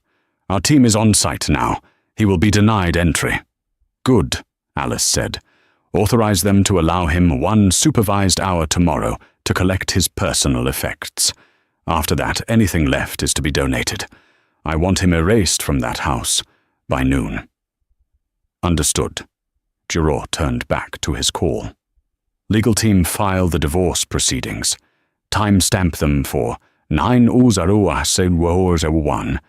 "Our team is on site now. He will be denied entry." "Good," Alice said. "Authorize them to allow him 1 supervised hour tomorrow to collect his personal effects. After that, anything left is to be donated. I want him erased from that house by noon." "Understood." Giraud turned back to his call. Legal team file the divorce proceedings. Timestamp them for 9:01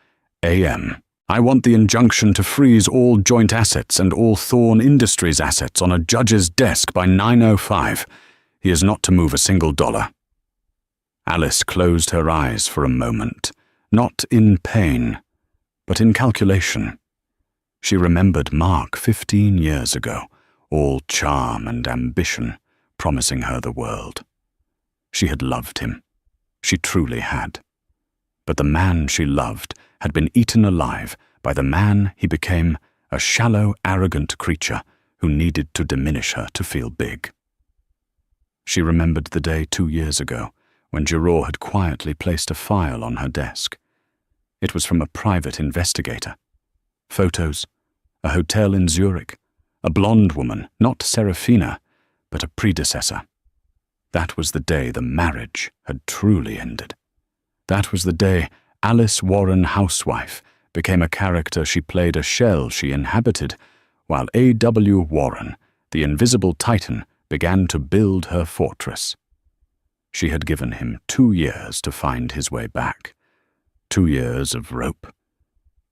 a.m. I want the injunction to freeze all joint assets and all Thorn Industries assets on a judge's desk by 9:05. He is not to move a single dollar. Alice closed her eyes for a moment, not in pain, but in calculation. She remembered Mark 15 years ago, all charm and ambition, promising her the world. She had loved him. She truly had. But the man she loved had been eaten alive by the man he became, a shallow, arrogant creature who needed to diminish her to feel big. She remembered the day 2 years ago when Giraud had quietly placed a file on her desk. It was from a private investigator. Photos, a hotel in Zurich, a blonde woman, not Serafina, but a predecessor. That was the day the marriage had truly ended. That was the day Alice Warren, housewife, became a character she played a shell she inhabited, while A.W. Warren, the invisible titan, began to build her fortress. She had given him 2 years to find his way back. 2 years of rope.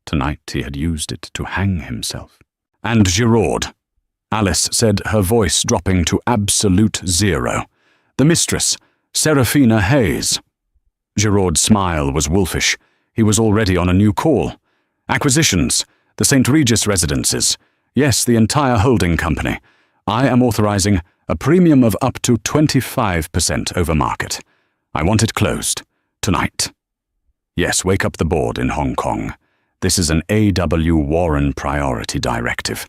Tonight he had used it to hang himself. And Giraud, Alice said, her voice dropping to absolute zero. The mistress, Serafina Hayes. Giraud's smile was wolfish. He was already on a new call. Acquisitions, the St. Regis residences. Yes, the entire holding company. I am authorizing a premium of up to 25% over market. I want it closed. Tonight. Yes, wake up the board in Hong Kong. This is an A.W. Warren priority directive.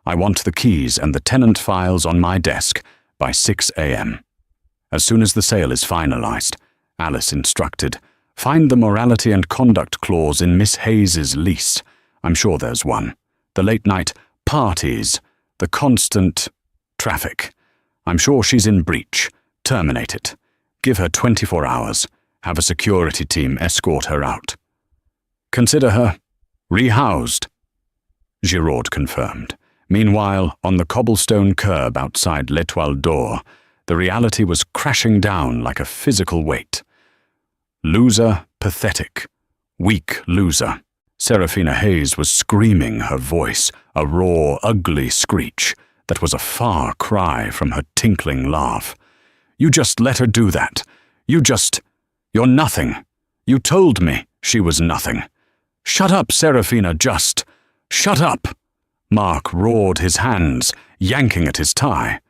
I want the keys and the tenant files on my desk by 6 a.m. As soon as the sale is finalized, Alice instructed, find the morality and conduct clause in Miss Hayes's lease. I'm sure there's one. The late-night parties, the constant traffic. I'm sure she's in breach. Terminate it. Give her 24 hours. Have a security team escort her out. Consider her rehoused. Giraud confirmed. Meanwhile, on the cobblestone curb outside L'Etoile d'Or, the reality was crashing down like a physical weight. Loser, pathetic, weak loser. Serafina Hayes was screaming, her voice, a raw, ugly screech that was a far cry from her tinkling laugh. You just let her do that. You're nothing. You told me she was nothing. Shut up, Serafina, just. Shut up. Mark roared his hands, yanking at his tie.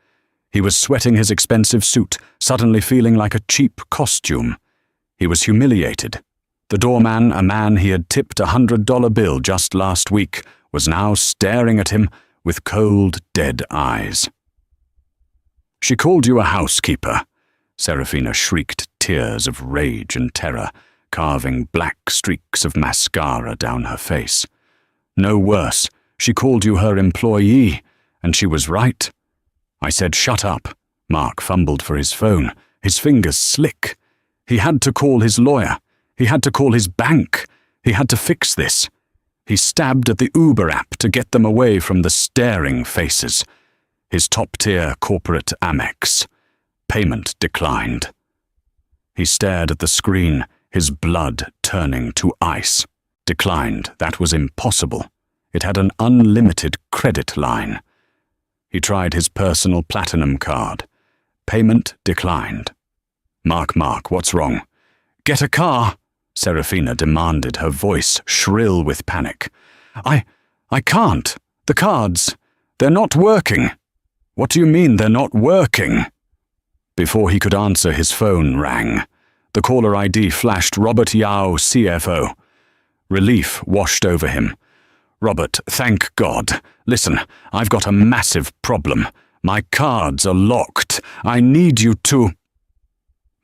He was sweating his expensive suit, suddenly feeling like a cheap costume. He was humiliated. The doorman, a man he had tipped $100 bill just last week, was now staring at him with cold, dead eyes. She called you a housekeeper. Serafina shrieked tears of rage and terror, carving black streaks of mascara down her face. No worse, she called you her employee, and she was right. I said, shut up. Mark fumbled for his phone, his fingers slick. He had to call his lawyer. He had to call his bank. He had to fix this. He stabbed at the Uber app to get them away from the staring faces. His top-tier corporate Amex. Payment declined. He stared at the screen, his blood turning to ice. Declined. That was impossible. It had an unlimited credit line. He tried his personal platinum card. Payment declined. Mark, what's wrong? Get a car, Serafina demanded, her voice shrill with panic. I can't. The cards, they're not working. What do you mean they're not working? Before he could answer, his phone rang. The caller ID flashed Robert Yao, CFO. Relief washed over him. Robert, thank God. Listen, I've got a massive problem. My cards are locked. I need you to...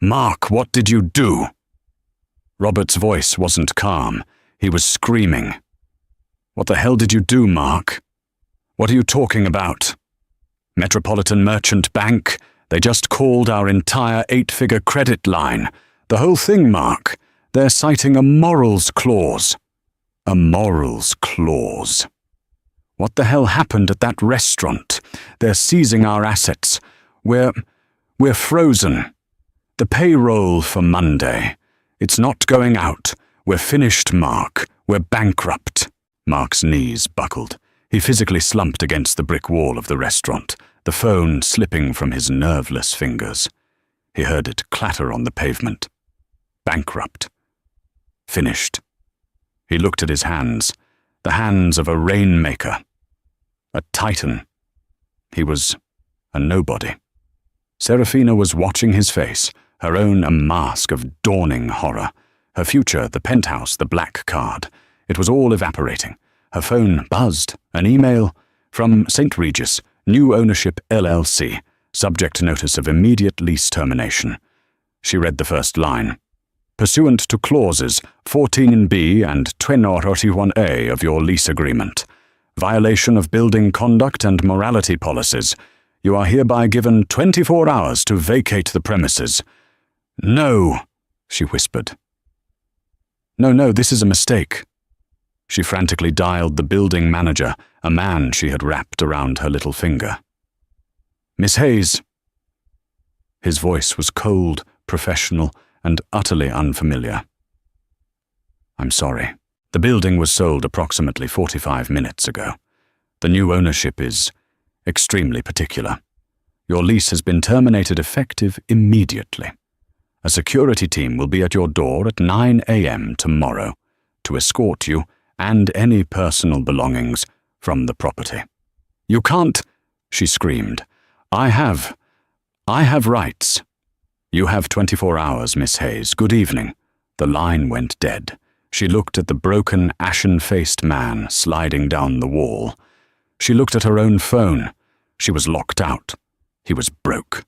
Mark, what did you do? Robert's voice wasn't calm. He was screaming. What the hell did you do, Mark? What are you talking about? Metropolitan Merchant Bank? They just called our entire 8-figure credit line. The whole thing, Mark. They're citing a morals clause. A morals clause. What the hell happened at that restaurant? They're seizing our assets. We're frozen. The payroll for Monday. It's not going out. We're finished, Mark. We're bankrupt. Mark's knees buckled. He physically slumped against the brick wall of the restaurant, the phone slipping from his nerveless fingers. He heard it clatter on the pavement. Bankrupt. Finished. He looked at his hands, the hands of a rainmaker. A titan. He was a nobody. Serafina was watching his face, her own a mask of dawning horror. Her future, the penthouse, the black card. It was all evaporating. Her phone buzzed. An email from St. Regis, New Ownership LLC, subject notice of immediate lease termination. She read the first line. Pursuant to clauses 14B and 21A of your lease agreement, violation of building conduct and morality policies, you are hereby given 24 hours to vacate the premises. No, she whispered. No, this is a mistake. She frantically dialed the building manager, a man she had wrapped around her little finger. Miss Hayes. His voice was cold, professional, and utterly unfamiliar. I'm sorry. The building was sold approximately 45 minutes ago. The new ownership is extremely particular. Your lease has been terminated effective immediately. A security team will be at your door at 9 a.m. tomorrow to escort you and any personal belongings from the property. You can't, she screamed. I have rights. You have 24 hours, Miss Hayes. Good evening. The line went dead. She looked at the broken, ashen-faced man sliding down the wall. She looked at her own phone. She was locked out. He was broke.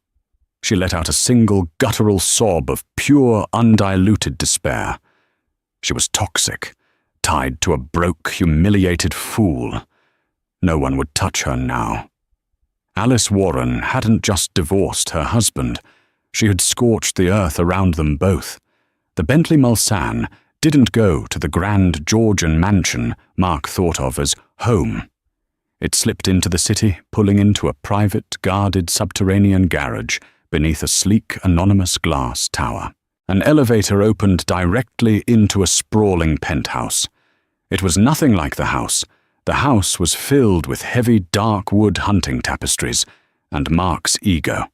She let out a single guttural sob of pure, undiluted despair. She was toxic, tied to a broke, humiliated fool. No one would touch her now. Alice Warren hadn't just divorced her husband. She had scorched the earth around them both. The Bentley Mulsanne didn't go to the grand Georgian mansion Mark thought of as home. It slipped into the city, pulling into a private, guarded subterranean garage beneath a sleek, anonymous glass tower. An elevator opened directly into a sprawling penthouse. It was nothing like the house. The house was filled with heavy, dark wood hunting tapestries and Mark's ego.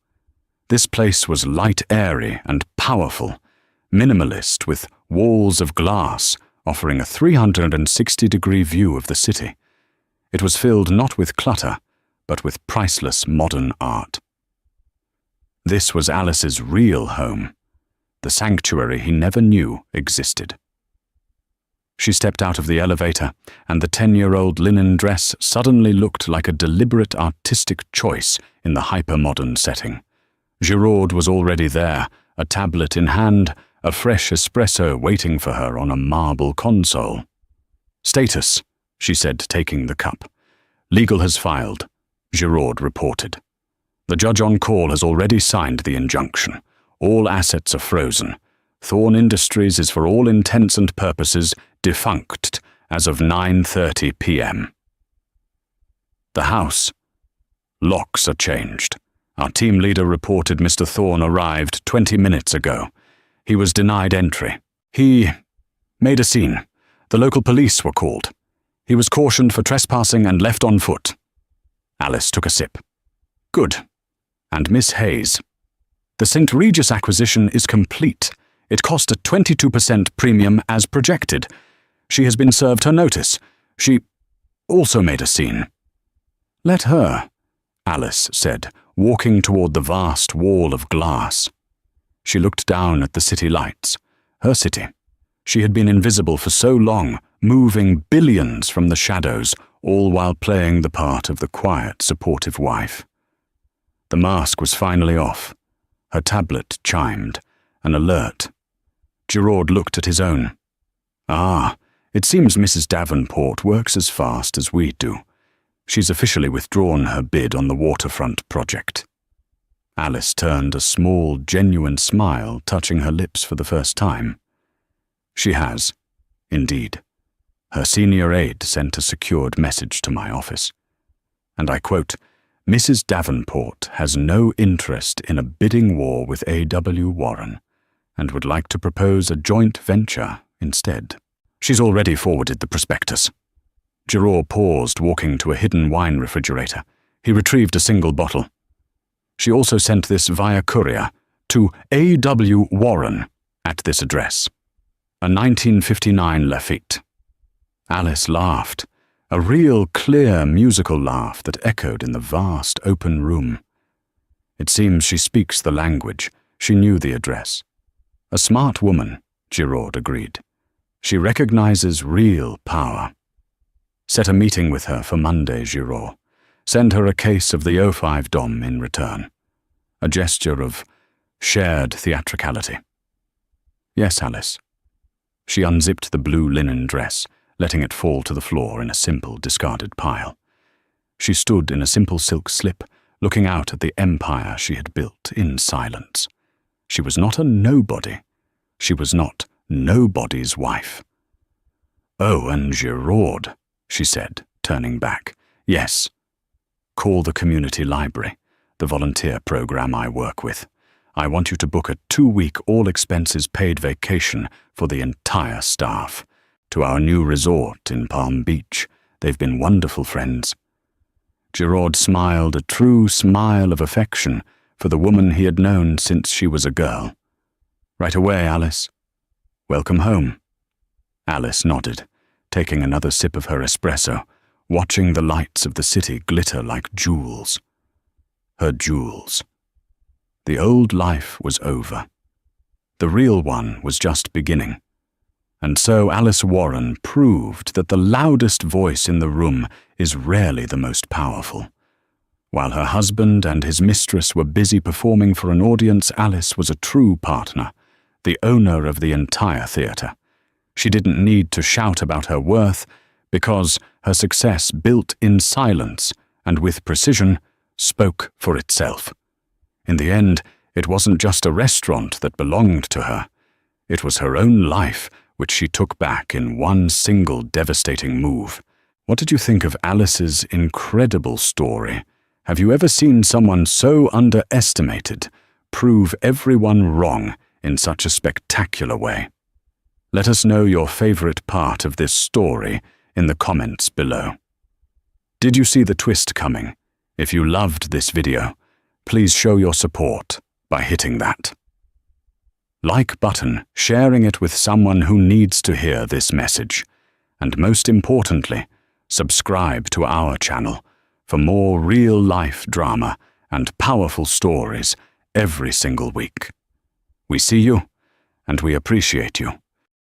This place was light, airy, and powerful, minimalist with walls of glass offering a 360-degree view of the city. It was filled not with clutter, but with priceless modern art. This was Alice's real home, the sanctuary he never knew existed. She stepped out of the elevator, and the 10-year-old linen dress suddenly looked like a deliberate artistic choice in the hyper-modern setting. Giraud was already there, a tablet in hand, a fresh espresso waiting for her on a marble console. Status, she said, taking the cup. Legal has filed, Giraud reported. The judge on call has already signed the injunction. All assets are frozen. Thorn Industries is for all intents and purposes defunct as of 9:30 p.m. The house. Locks are changed. Our team leader reported Mr. Thorn arrived 20 minutes ago. He was denied entry. He made a scene. The local police were called. He was cautioned for trespassing and left on foot. Alice took a sip. Good. And Miss Hayes. The St. Regis acquisition is complete. It cost a 22% premium as projected. She has been served her notice. She also made a scene. Let her, Alice said, walking toward the vast wall of glass. She looked down at the city lights. Her city. She had been invisible for so long, moving billions from the shadows, all while playing the part of the quiet, supportive wife. The mask was finally off. Her tablet chimed, an alert. Giraud looked at his own. Ah, it seems Mrs. Davenport works as fast as we do. She's officially withdrawn her bid on the waterfront project. Alice turned a small, genuine smile touching her lips for the first time. She has, indeed. Her senior aide sent a secured message to my office. And I quote, "Mrs. Davenport has no interest in a bidding war with A.W. Warren and would like to propose a joint venture instead." She's already forwarded the prospectus. Giraud paused, walking to a hidden wine refrigerator. He retrieved a single bottle. She also sent this via courier to A.W. Warren at this address. A 1959 Lafitte. Alice laughed, a real clear musical laugh that echoed in the vast open room. It seems she speaks the language. She knew the address. A smart woman, Giraud agreed. She recognizes real power. Set a meeting with her for Monday, Giraud. Send her a case of the 05 Dom in return. A gesture of shared theatricality. Yes, Alice. She unzipped the blue linen dress, letting it fall to the floor in a simple, discarded pile. She stood in a simple silk slip, looking out at the empire she had built in silence. She was not a nobody. She was not nobody's wife. "Oh, and Giraud," she said, turning back. "Yes. Call the community library, the volunteer program I work with. I want you to book a 2-week all-expenses-paid vacation for the entire staff to our new resort in Palm Beach. They've been wonderful friends." Giraud smiled, a true smile of affection for the woman he had known since she was a girl. "Right away, Alice. Welcome home." Alice nodded, taking another sip of her espresso, watching the lights of the city glitter like jewels. Her jewels. The old life was over. The real one was just beginning. And so Alice Warren proved that the loudest voice in the room is rarely the most powerful. While her husband and his mistress were busy performing for an audience, Alice was a true partner, the owner of the entire theatre. She didn't need to shout about her worth, because her success, built in silence and with precision, spoke for itself. In the end, it wasn't just a restaurant that belonged to her. It was her own life, which she took back in one single devastating move. What did you think of Alice's incredible story? Have you ever seen someone so underestimated prove everyone wrong in such a spectacular way? Let us know your favorite part of this story in the comments below. Did you see the twist coming? If you loved this video, please show your support by hitting that like button, sharing it with someone who needs to hear this message, and most importantly, subscribe to our channel for more real-life drama and powerful stories every single week. We see you, and we appreciate you.